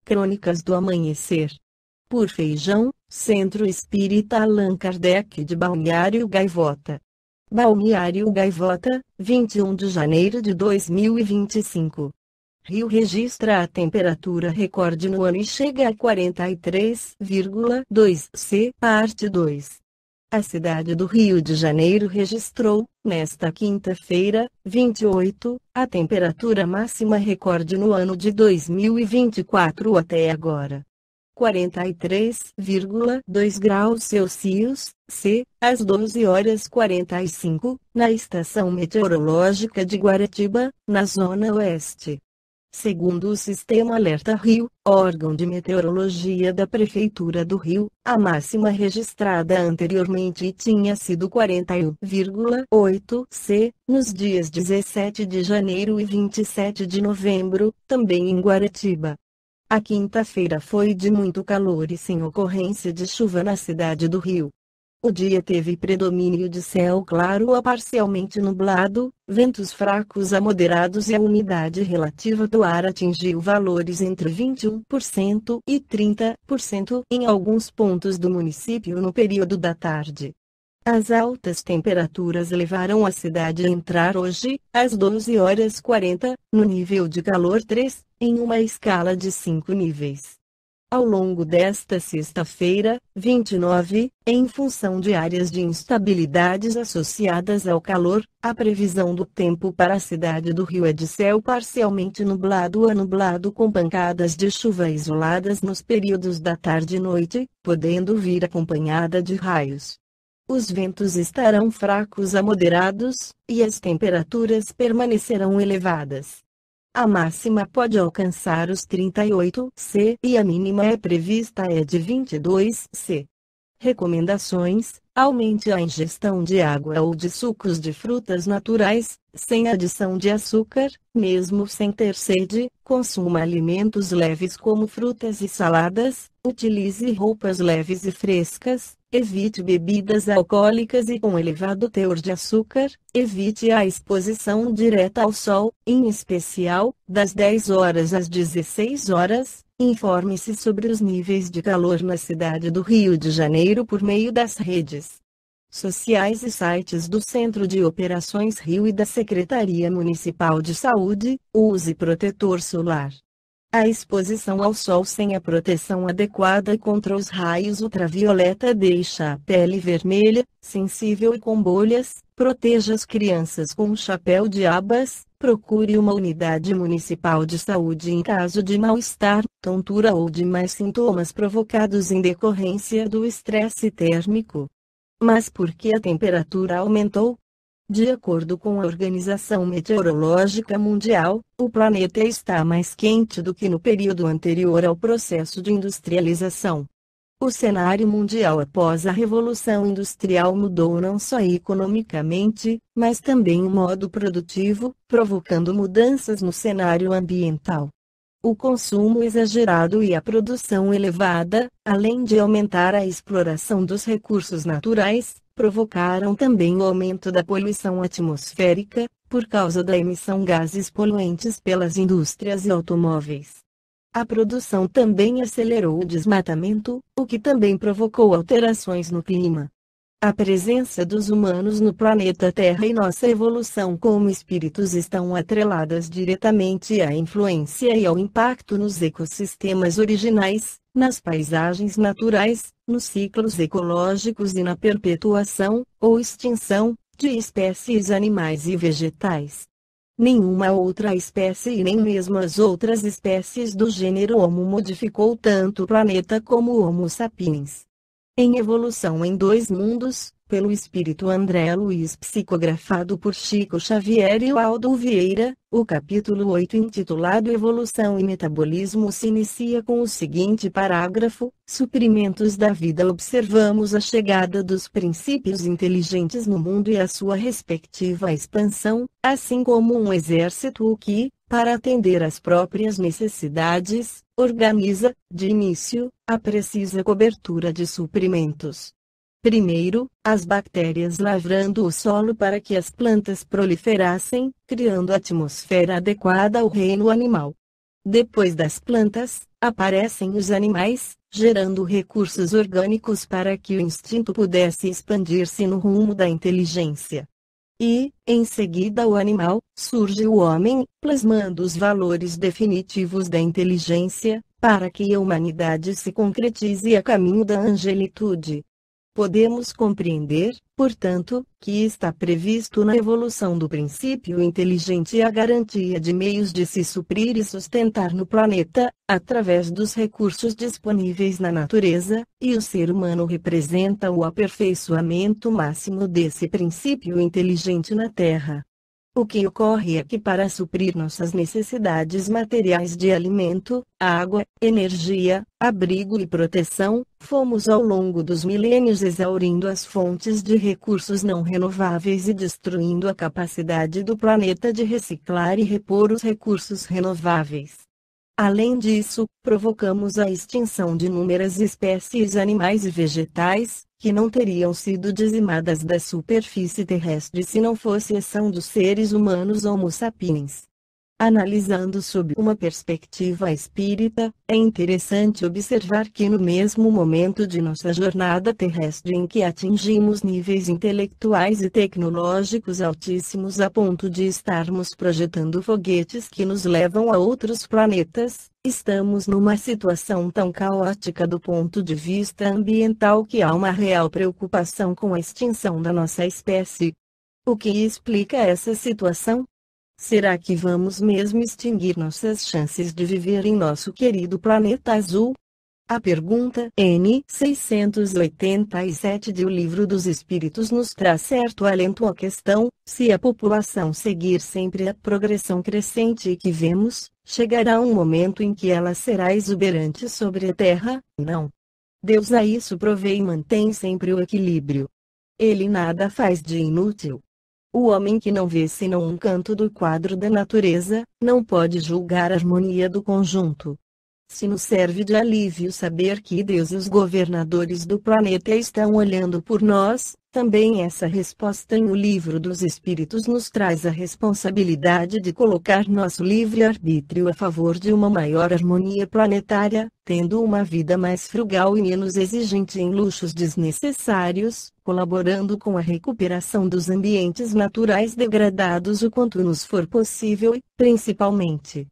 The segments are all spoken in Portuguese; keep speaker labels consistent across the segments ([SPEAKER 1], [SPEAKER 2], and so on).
[SPEAKER 1] Crônicas do Amanhecer. Por Feijão, Centro Espírita Allan Kardec de Balneário Gaivota. Balneário Gaivota, 21 de janeiro de 2025. Rio registra a temperatura recorde no ano e chega a 43,2 C. Parte 2. A cidade do Rio de Janeiro registrou, nesta quinta-feira, 28, a temperatura máxima recorde no ano de 2024 até agora. 43,2 graus Celsius, C, às 12h45, na Estação Meteorológica de Guaratiba, na Zona Oeste. Segundo o Sistema Alerta Rio, órgão de meteorologia da Prefeitura do Rio, a máxima registrada anteriormente tinha sido 41,8 C, nos dias 17 de janeiro e 27 de novembro, também em Guaratiba. A quinta-feira foi de muito calor e sem ocorrência de chuva na cidade do Rio. O dia teve predomínio de céu claro a parcialmente nublado, ventos fracos a moderados e a umidade relativa do ar atingiu valores entre 21% e 30% em alguns pontos do município no período da tarde. As altas temperaturas levaram a cidade a entrar hoje, às 12h40, no nível de calor 3, em uma escala de 5 níveis. Ao longo desta sexta-feira, 29, em função de áreas de instabilidades associadas ao calor, a previsão do tempo para a cidade do Rio é de céu parcialmente nublado a nublado com pancadas de chuva isoladas nos períodos da tarde e noite, podendo vir acompanhada de raios. Os ventos estarão fracos a moderados, e as temperaturas permanecerão elevadas. A máxima pode alcançar os 38 C e a mínima prevista é de 22 C. Recomendações: aumente a ingestão de água ou de sucos de frutas naturais, sem adição de açúcar, mesmo sem ter sede, consuma alimentos leves como frutas e saladas, utilize roupas leves e frescas, evite bebidas alcoólicas e com elevado teor de açúcar, evite a exposição direta ao sol, em especial, das 10 horas às 16 horas, informe-se sobre os níveis de calor na cidade do Rio de Janeiro por meio das redes sociais e sites do Centro de Operações Rio e da Secretaria Municipal de Saúde. Use protetor solar. A exposição ao sol sem a proteção adequada contra os raios ultravioleta deixa a pele vermelha, sensível e com bolhas. Proteja as crianças com um chapéu de abas. Procure uma unidade municipal de saúde em caso de mal-estar, tontura ou demais sintomas provocados em decorrência do estresse térmico. Mas por que a temperatura aumentou? De acordo com a Organização Meteorológica Mundial, o planeta está mais quente do que no período anterior ao processo de industrialização. O cenário mundial após a Revolução Industrial mudou não só economicamente, mas também o modo produtivo, provocando mudanças no cenário ambiental. O consumo exagerado e a produção elevada, além de aumentar a exploração dos recursos naturais, provocaram também o aumento da poluição atmosférica, por causa da emissão de gases poluentes pelas indústrias e automóveis. A produção também acelerou o desmatamento, o que também provocou alterações no clima. A presença dos humanos no planeta Terra e nossa evolução como espíritos estão atreladas diretamente à influência e ao impacto nos ecossistemas originais, nas paisagens naturais, nos ciclos ecológicos e na perpetuação, ou extinção, de espécies animais e vegetais. Nenhuma outra espécie e nem mesmo as outras espécies do gênero Homo modificou tanto o planeta como o Homo sapiens. Em Evolução em Dois Mundos, pelo espírito André Luiz, psicografado por Chico Xavier e Aldo Vieira, o capítulo 8 intitulado Evolução e Metabolismo se inicia com o seguinte parágrafo: Suprimentos da vida. Observamos a chegada dos princípios inteligentes no mundo e a sua respectiva expansão, assim como um exército que, para atender às próprias necessidades, organiza, de início, a precisa cobertura de suprimentos. Primeiro, as bactérias lavrando o solo para que as plantas proliferassem, criando a atmosfera adequada ao reino animal. Depois das plantas, aparecem os animais, gerando recursos orgânicos para que o instinto pudesse expandir-se no rumo da inteligência. E, em seguida o animal, surge o homem, plasmando os valores definitivos da inteligência, para que a humanidade se concretize a caminho da angelitude. Podemos compreender, portanto, que está previsto na evolução do princípio inteligente a garantia de meios de se suprir e sustentar no planeta, através dos recursos disponíveis na natureza, e o ser humano representa o aperfeiçoamento máximo desse princípio inteligente na Terra. O que ocorre é que para suprir nossas necessidades materiais de alimento, água, energia, abrigo e proteção, fomos ao longo dos milênios exaurindo as fontes de recursos não renováveis e destruindo a capacidade do planeta de reciclar e repor os recursos renováveis. Além disso, provocamos a extinção de inúmeras espécies animais e vegetais, que não teriam sido dizimadas da superfície terrestre se não fosse ação dos seres humanos Homo sapiens. Analisando sob uma perspectiva espírita, é interessante observar que no mesmo momento de nossa jornada terrestre em que atingimos níveis intelectuais e tecnológicos altíssimos a ponto de estarmos projetando foguetes que nos levam a outros planetas, estamos numa situação tão caótica do ponto de vista ambiental que há uma real preocupação com a extinção da nossa espécie. O que explica essa situação? Será que vamos mesmo extinguir nossas chances de viver em nosso querido planeta azul? A pergunta N687 de O Livro dos Espíritos nos traz certo alento à questão: se a população seguir sempre a progressão crescente que vemos, chegará um momento em que ela será exuberante sobre a Terra? Não. Deus a isso provê e mantém sempre o equilíbrio. Ele nada faz de inútil. O homem que não vê senão um canto do quadro da natureza, não pode julgar a harmonia do conjunto. Se nos serve de alívio saber que Deus e os governadores do planeta estão olhando por nós, também essa resposta em O Livro dos Espíritos nos traz a responsabilidade de colocar nosso livre-arbítrio a favor de uma maior harmonia planetária, tendo uma vida mais frugal e menos exigente em luxos desnecessários, colaborando com a recuperação dos ambientes naturais degradados o quanto nos for possível e, principalmente,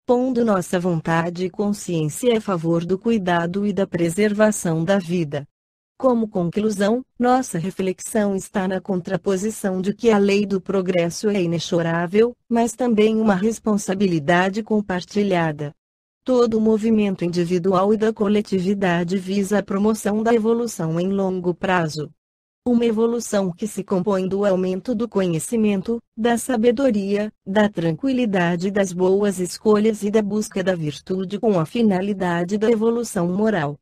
[SPEAKER 1] pondo nossa vontade e consciência a favor do cuidado e da preservação da vida. Como conclusão, nossa reflexão está na contraposição de que a lei do progresso é inexorável, mas também uma responsabilidade compartilhada. Todo o movimento individual e da coletividade visa a promoção da evolução em longo prazo. Uma evolução que se compõe do aumento do conhecimento, da sabedoria, da tranquilidade e das boas escolhas e da busca da virtude com a finalidade da evolução moral.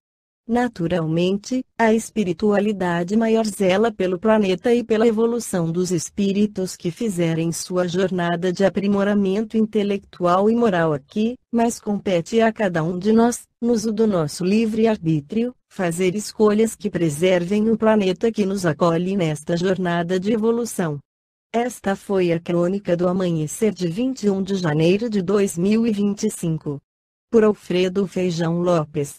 [SPEAKER 1] Naturalmente, a espiritualidade maior zela pelo planeta e pela evolução dos espíritos que fizerem sua jornada de aprimoramento intelectual e moral aqui, mas compete a cada um de nós, no uso do nosso livre-arbítrio, fazer escolhas que preservem o planeta que nos acolhe nesta jornada de evolução. Esta foi a crônica do amanhecer de 21 de janeiro de 2025. Por Alfredo Feijão Lopes.